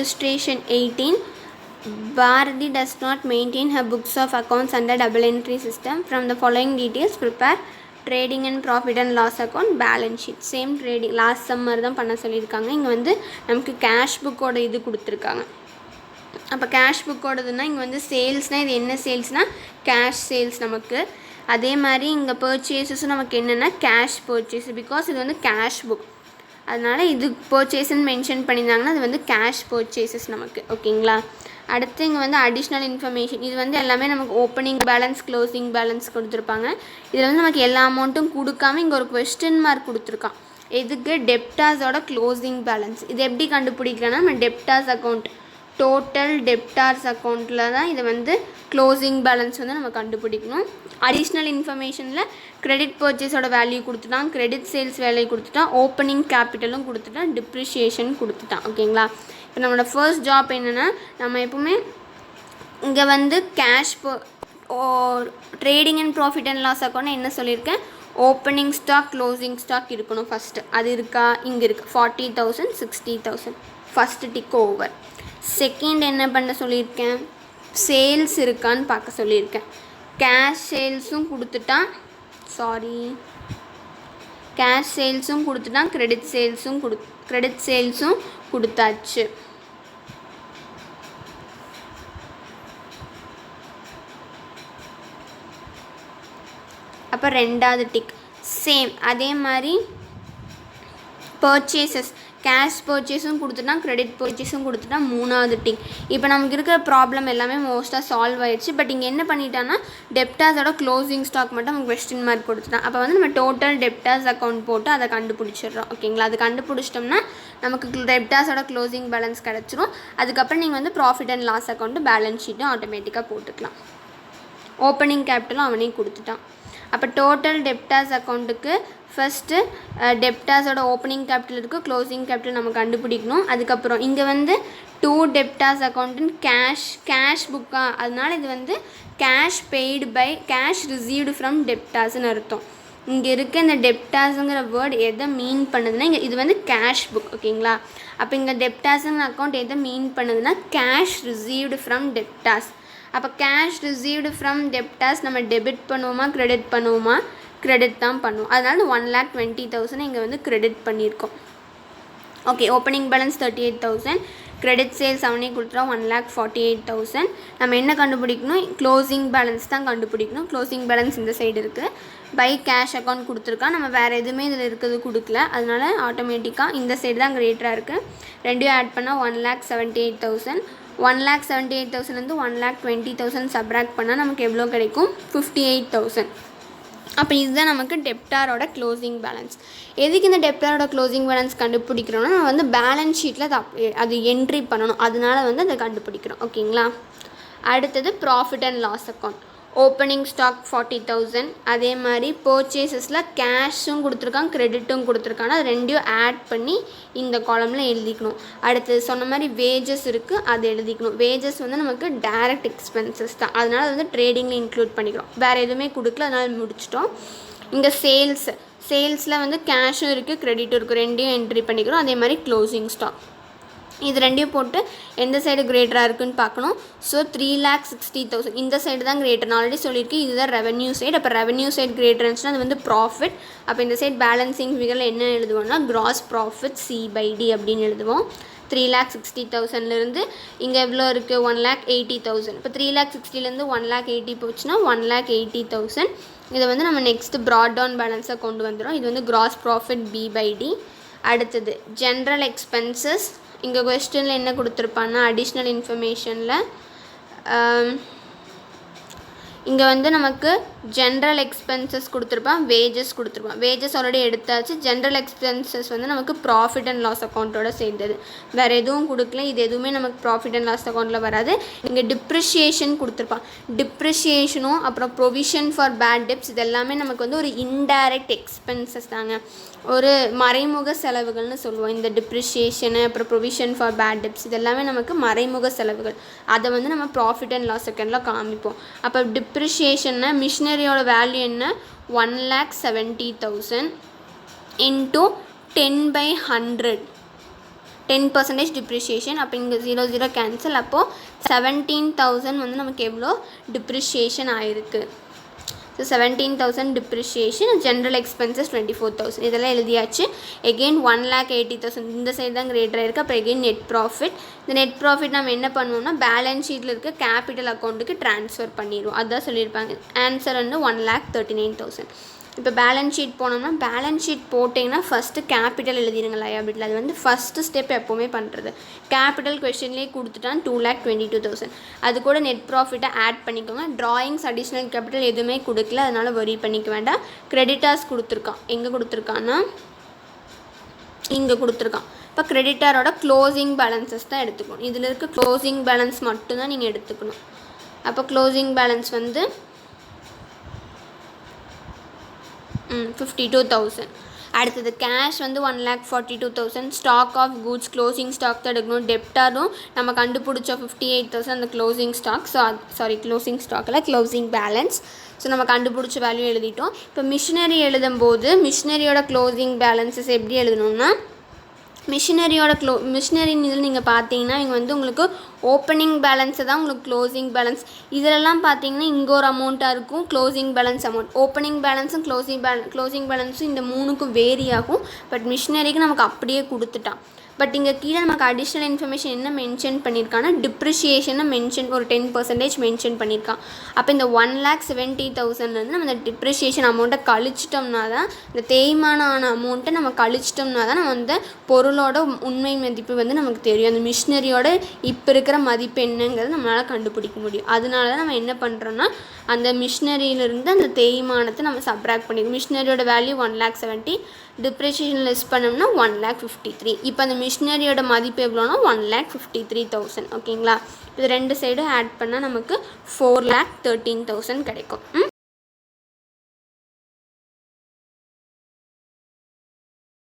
Illustration 18. Bharati does not maintain her books of accounts under double entry system. From the following details, prepare trading and profit and loss account, balance sheet. Same trading last summer தான் பண்ண சொல்லியிருக்காங்க. இங்கே வந்து நமக்கு cash புக்கோட இது கொடுத்துருக்காங்க. அப்போ கேஷ் புக்கோடதுன்னா இங்கே வந்து சேல்ஸ்னால் இது என்ன சேல்ஸ்னால் கேஷ் சேல்ஸ் நமக்கு. அதே மாதிரி இங்கே பர்ச்சேஸஸும் நமக்கு என்னென்னா கேஷ் பர்ச்சேஸ், பிகாஸ் இது வந்து கேஷ் புக், அதனால் இது பர்ச்சேஸ்ன்னு மென்ஷன் பண்ணியிருந்தாங்கன்னா அது வந்து கேஷ் பர்ச்சேஸஸ் நமக்கு. ஓகேங்களா. அடுத்து இங்கே வந்து அடிஷ்னல் இன்ஃபர்மேஷன், இது வந்து எல்லாமே நமக்கு ஓப்பனிங் பேலன்ஸ் க்ளோசிங் பேலன்ஸ் கொடுத்துருப்பாங்க. இதில் வந்து நமக்கு எல்லா அமௌண்ட்டும் கொடுக்காம இங்கே ஒரு கொஸ்டின் மார்க் கொடுத்துருக்கான். எதுக்கு? டெப்டாஸோட க்ளோசிங் பேலன்ஸ். இது எப்படி கண்டுபிடிக்கலாம்னா நம்ம டெப்டாஸ் அக்கௌண்ட், டோட்டல் டெப்டார்ஸ் அக்கௌண்ட்டில் தான் இதை வந்து க்ளோசிங் பேலன்ஸ் வந்து நம்ம கண்டுபிடிக்கணும். அடிஷ்னல் இன்ஃபர்மேஷனில் கிரெடிட் பர்ச்சேஸோட வேல்யூ கொடுத்துட்டான், கிரெடிட் சேல்ஸ் வேல்யூ கொடுத்துட்டான், ஓப்பனிங் கேபிட்டலும் கொடுத்துட்டான், டிப்ரிஷியேஷன் கொடுத்துட்டான். ஓகேங்களா. இப்போ நம்மளோட ஃபர்ஸ்ட் ஜாப் என்னென்னா நம்ம எப்பவுமே இங்கே வந்து cash trading and profit and loss account என்ன சொல்லியிருக்கேன், ஓப்பனிங் ஸ்டாக் க்ளோசிங் ஸ்டாக் இருக்கணும் ஃபஸ்ட்டு. அது இருக்கா? இங்கே இருக்குது 40,000 60,000. First tick over. செகண்ட் என்ன பண்ண சொல்லியிருக்கேன், சேல்ஸ் இருக்கான்னு பார்க்க சொல்லியிருக்கேன். கேஷ் சேல்ஸும் கொடுத்துட்டான், கேஷ் சேல்ஸும் கொடுத்துட்டான், கிரெடிட் சேல்ஸும் கொடுத்தாச்சு. அப்போ ரெண்டாவது டிக். சேம் அதே மாதிரி பர்ச்சேசஸ், கேஷ் பர்ச்சேஸும் கொடுத்துட்டான், கிரெடிட் பர்ச்சேஸும் கொடுத்துட்டான், மூணாவது டிக். இப்போ நமக்கு இருக்கிற ப்ராப்ளம் எல்லாமே மோஸ்ட்டாக சால்வ் ஆயிடுச்சு. பட் இங்கே என்ன பண்ணிட்டான்னா டெப்டாஸோட க்ளோசிங் ஸ்டாக் மட்டும் நமக்கு கொஸ்டின் மார்க் கொடுத்துட்டான். அப்போ வந்து நம்ம டோட்டல் டெப்டாஸ் அக்கௌண்ட் போட்டு அதை கண்டுபிடிச்சிடுறோம். ஓகேங்களா. அது கண்டுபிடிச்சிட்டோம்னா நமக்கு டெப்டாஸோட க்ளோசிங் பேலன்ஸ் கிடச்சிரும். அதுக்கப்புறம் நீங்கள் வந்து profit and loss account balance ஷீட்டும் ஆட்டோமேட்டிக்காக போட்டுக்கலாம். ஓப்பனிங் கேபிட்டலும் அவனே கொடுத்துட்டான். அப்போ டோட்டல் டெப்டாஸ் அக்கௌண்ட்டுக்கு ஃபஸ்ட்டு டெப்டாஸோட ஓப்பனிங் கேபிட்டல் இருக்குது, க்ளோசிங் கேபிட்டல் நம்ம கண்டுபிடிக்கணும். அதுக்கப்புறம் இங்கே வந்து 2 டெப்டாஸ் அக்கௌண்ட்டுன்னு கேஷ் புக்காக, அதனால இது வந்து cash paid by cash received from டெப்டாஸ்ன்னு அர்த்தம். இங்கே இருக்க இந்த டெப்டாஸுங்கிற வேர்டு எதை மீன் பண்ணுதுன்னா இங்கே இது வந்து கேஷ் புக். ஓகேங்களா. அப்போ இங்கே டெப்டாஸுங்கிற அக்கௌண்ட் எதை மீன் பண்ணுதுன்னா கேஷ் ரிசீவ்டு ஃப்ரம் டெப்டாஸ். அப்போ கேஷ் ரிசீவ்டு ஃப்ரம் டெப்டாஸ் நம்ம டெபிட் பண்ணுவோமா கிரெடிட் பண்ணுவோமா? கிரெடிட் தான் பண்ணுவோம். அதனால 1,20,000 இங்கே வந்து கிரெடிட் பண்ணியிருக்கோம். Okay. Opening balance 38,000, credit sales அவனே கொடுத்துட்டா 1,48,000. நம்ம என்ன கண்டுபிடிக்கணும், க்ளோசிங் பேலன்ஸ் தான் கண்டுபிடிக்கணும். க்ளோசிங் பேலன்ஸ் இந்த சைடு இருக்குது. பை கேஷ் அக்கௌண்ட் கொடுத்துருக்கான், நம்ம வேறு எதுவுமே இதில் இருக்கிறது கொடுக்கல, அதனால ஆட்டோமேட்டிக்காக இந்த சைடு தான் கிரேட்டராக இருக்குது. ரெண்டையும் ஆட் பண்ணால் 1,78,000. 1,78,000 1,20,000 சப்ராக்ட் பண்ணால் நமக்கு எவ்வளோ கிடைக்கும், 58,000. அப்போ இதுதான் நமக்கு டெப்டாரோட க்ளோசிங் பேலன்ஸ். எதுக்கு இந்த டெப்டாரோட க்ளோசிங் பேலன்ஸ் கண்டுபிடிக்கிறோன்னா நம்ம வந்து பேலன்ஸ் ஷீட்டில் அது என்ட்ரி பண்ணணும், அதனால வந்து அதை கண்டுபிடிக்கிறோம். ஓகேங்களா. அடுத்தது profit and loss account. Opening stock 40,000. அதே மாதிரி பர்ச்சேஸஸில் கேஷும் கொடுத்துருக்கான், கிரெடிட்டும் கொடுத்துருக்காங்க. அது ரெண்டையும் ஆட் பண்ணி இந்த காலமில் எழுதிக்கணும். அடுத்து சொன்ன மாதிரி வேஜஸ் இருக்குது, அது எழுதிக்கணும். வேஜஸ் வந்து நமக்கு டைரக்ட் எக்ஸ்பென்சஸ் தான், அதனால் வந்து ட்ரேடிங்கில் இன்க்ளூட் பண்ணிக்கிறோம். வேறு எதுவுமே கொடுக்கல, அதனால் முடிச்சிட்டோம். இங்கே சேல்ஸில் வந்து கேஷும் இருக்குது, கிரெடிட்டும் இருக்குது, ரெண்டையும் என்ட்ரி பண்ணிக்கிறோம். அதே மாதிரி க்ளோசிங் ஸ்டாக் இது ரெண்டையும் போட்டு எந்த சைடு கிரேட்டராக இருக்குதுன்னு பார்க்கணும். ஸோ 3,60,000 இந்த சைடு தான் கிரேட்டர். நான் ஆல்ரெடி சொல்லியிருக்கேன் இதுதான் ரெவன்யூ சைடு. அப்போ ரெவன்யூ சைடு கிரேட்டர் இருந்துச்சுன்னா அது வந்து ப்ராஃபிட். அப்போ இந்த சைடு பேலன்சிங் ஃபிகரில் என்ன எழுதுவோம்னா கிராஸ் ப்ராஃபிட் C/D அப்படின்னு எழுதுவோம். 3,60,000லேருந்து இங்கே எவ்வளோ இருக்குது, 1,80,000. இப்போ 3,60,000லேருந்து 1,80,000 போச்சுன்னா 1,80,000. இதை வந்து நம்ம நெக்ஸ்ட்டு ப்ராட் டவுன் பேலன்ஸாக கொண்டு வந்துடும். இது வந்து கிராஸ் ப்ராஃபிட் B/D. அடுத்தது ஜென்ரல் எக்ஸ்பென்சஸ். இங்கே கொஸ்டினில் என்ன கொடுத்துருப்பான்னா அடிஷ்னல் இன்ஃபர்மேஷனில் இங்கே வந்து நமக்கு ஜென்ரல் எக்ஸ்பென்சஸ் கொடுத்துருப்பான், வேஜஸ் கொடுத்துருப்பான். வேஜஸ் ஆல்ரெடி எடுத்தாச்சு. ஜென்ரல் எக்ஸ்பென்சஸ் வந்து நமக்கு ப்ராஃபிட் அண்ட் லாஸ் அக்கௌண்ட்டோட சேர்ந்தது, வேறு எதுவும் கொடுக்கல. இது எதுவுமே நமக்கு ப்ராஃபிட் அண்ட் லாஸ் அக்கௌண்ட்டில் வராது. இங்கே டிப்ரிஷியேஷன் கொடுத்துருப்பான். டிப்ரிஷியேஷனும் அப்புறம் ப்ரொவிஷன் ஃபார் பேட் டெப்ஸ் இது எல்லாமே நமக்கு வந்து ஒரு இன்டைரக்ட் எக்ஸ்பென்சஸ் தாங்க, ஒரு மறைமுக செலவுகள்னு சொல்லுவோம். இந்த டிப்ரிஷியேஷனு அப்புறம் ப்ரொவிஷன் ஃபார் பேட் டெப்ஸ் இது எல்லாமே நமக்கு மறைமுக செலவுகள். அதை வந்து நம்ம ப்ராஃபிட் அண்ட் லாஸ் அக்கௌண்ட்டில் காமிப்போம். அப்போ டிப்ரிஷியேஷன்னா மிஷினரியோட வேல்யூ என்ன, 1,70,000 இன்ட்டு 10/100. 10% டிப்ரிஷியேஷன். அப்போ இங்கே 0 0 கேன்சல். அப்போது 17,000 வந்து நமக்கு எவ்வளோ டிப்ரிஷியேஷன் ஆயிருக்கு. So 17,000 depreciation. ஜென்ரல் எக்ஸ்பென்சஸ் 24,000 இதெல்லாம் எழுதியாச்சு. எகெயின் 1,80,000 இந்த சைடு தான் கிரேட்டராக இருக்குது. அப்போ எகெயின் நெட் ப்ராஃபிட். இந்த நெட் ப்ராஃபிட் நம்ம என்ன பண்ணுவோம்னா பேலன்ஸ் ஷீட்டில் இருக்க கேபிட்டல் அக்கௌண்ட்டுக்கு ட்ரான்ஸ்ஃபர் பண்ணிடுவோம். அதுதான் சொல்லியிருப்பாங்க. ஆன்சர் வந்து 1,39,000. இப்போ பேலன்ஸ் ஷீட் போனோம்னா பேலன்ஸ் ஷீட் போட்டிங்கன்னா ஃபஸ்ட்டு கேபிட்டல் எழுதிடுங்க லயபிலிட்டியில். அது வந்து ஃபஸ்ட்டு ஸ்டெப் எப்போவுமே பண்ணுறது. கேபிட்டல் கொஷின்லேயே கொடுத்துட்டான் 2,22,000. அது கூட நெட் ப்ராஃபிட்டை ஆட் பண்ணிக்கோங்க. ட்ராயிங்ஸ் அடிஷ்னல் கேபிட்டல் எதுவுமே கொடுக்கல, அதனால் வரி பண்ணிக்க வேண்டாம். கிரெடிட்டார்ஸ் கொடுத்துருக்கான். எங்கே கொடுத்துருக்கான்னா இங்கே கொடுத்துருக்கான். இப்போ கிரெடிட்டாரோட க்ளோசிங் பேலன்சஸ் தான் எடுத்துக்கணும். இதில் இருக்க க்ளோசிங் பேலன்ஸ் மட்டும்தான் நீங்கள் எடுத்துக்கணும். அப்போ க்ளோசிங் பேலன்ஸ் வந்து 52,000. அடுத்தது கேஷ் வந்து 1,42,000. Stock of goods closing stock தான் எடுக்கணும். டெப்டாரும் நம்ம கண்டுபிடிச்சோம் 58,000 அந்த க்ளோசிங் ஸ்டாக். ஸோ க்ளோசிங் ஸ்டாக்கில் க்ளோசிங் பேலன்ஸ். ஸோ நம்ம கண்டுபிடிச்ச வேல்யூ எழுதிட்டோம். இப்போ மிஷினரி எழுதும்போது மிஷினரியோட க்ளோசிங் பேலன்ஸஸ் எப்படி எழுதணும்னா மிஷினரின்னு இதில் நீங்கள் பார்த்தீங்கன்னா இங்கே வந்து உங்களுக்கு ஓப்பனிங் பேலன்ஸை தான் உங்களுக்கு க்ளோசிங் பேலன்ஸ். இதிலெல்லாம் பார்த்தீங்கன்னா இங்கே ஒரு அமௌண்ட்டாக இருக்கும் க்ளோசிங் பேலன்ஸ் அமௌண்ட். ஓப்பனிங் பேலன்ஸும் க்ளோசிங் பேலன்ஸும் இந்த மூணுக்கும் வேரி ஆகும். பட் மிஷினரிக்கு நமக்கு அப்படியே கொடுத்துட்டான். பட் இங்கே கீழே நமக்கு அடிஷ்னல் இன்ஃபர்மேஷன் என்ன மென்ஷன் பண்ணியிருக்கான்னா டிப்ரிஷியேஷனை ஒரு 10% மென்ஷன் பண்ணியிருக்கான். அப்போ இந்த 1,70,000 நம்ம இந்த டிப்ரிஷியேஷன் அமௌண்ட்டை கழிச்சிட்டோம்னா தான், இந்த தேய்மான அமௌண்ட்டை நம்ம கழிச்சிட்டோம்னா தான் நம்ம வந்து பொருளோட உண்மை மதிப்பு வந்து நமக்கு தெரியும். அந்த மிஷினரியோட இப்போ இருக்கிற மதிப்பு என்னங்கிறது நம்மளால் கண்டுபிடிக்க முடியும். அதனால தான் நம்ம என்ன பண்ணுறோன்னா அந்த மிஷினரியிலிருந்து அந்த தேய்மானத்தை நம்ம சப்ராக்ட் பண்ணிடுவோம். மிஷினரியோட வேல்யூ 1,70,000. டிப்ரிஷியேஷன் லெஸ் பண்ணோம்னா 1,53,000. இப்போ அந்த மிஷினரியோட மதிப்பு எவ்வளோனா 1,53,000. ஓகேங்களா? இது ரெண்டு சைடும் ஆட் பண்ணால் நமக்கு 4,13,000 கிடைக்கும்.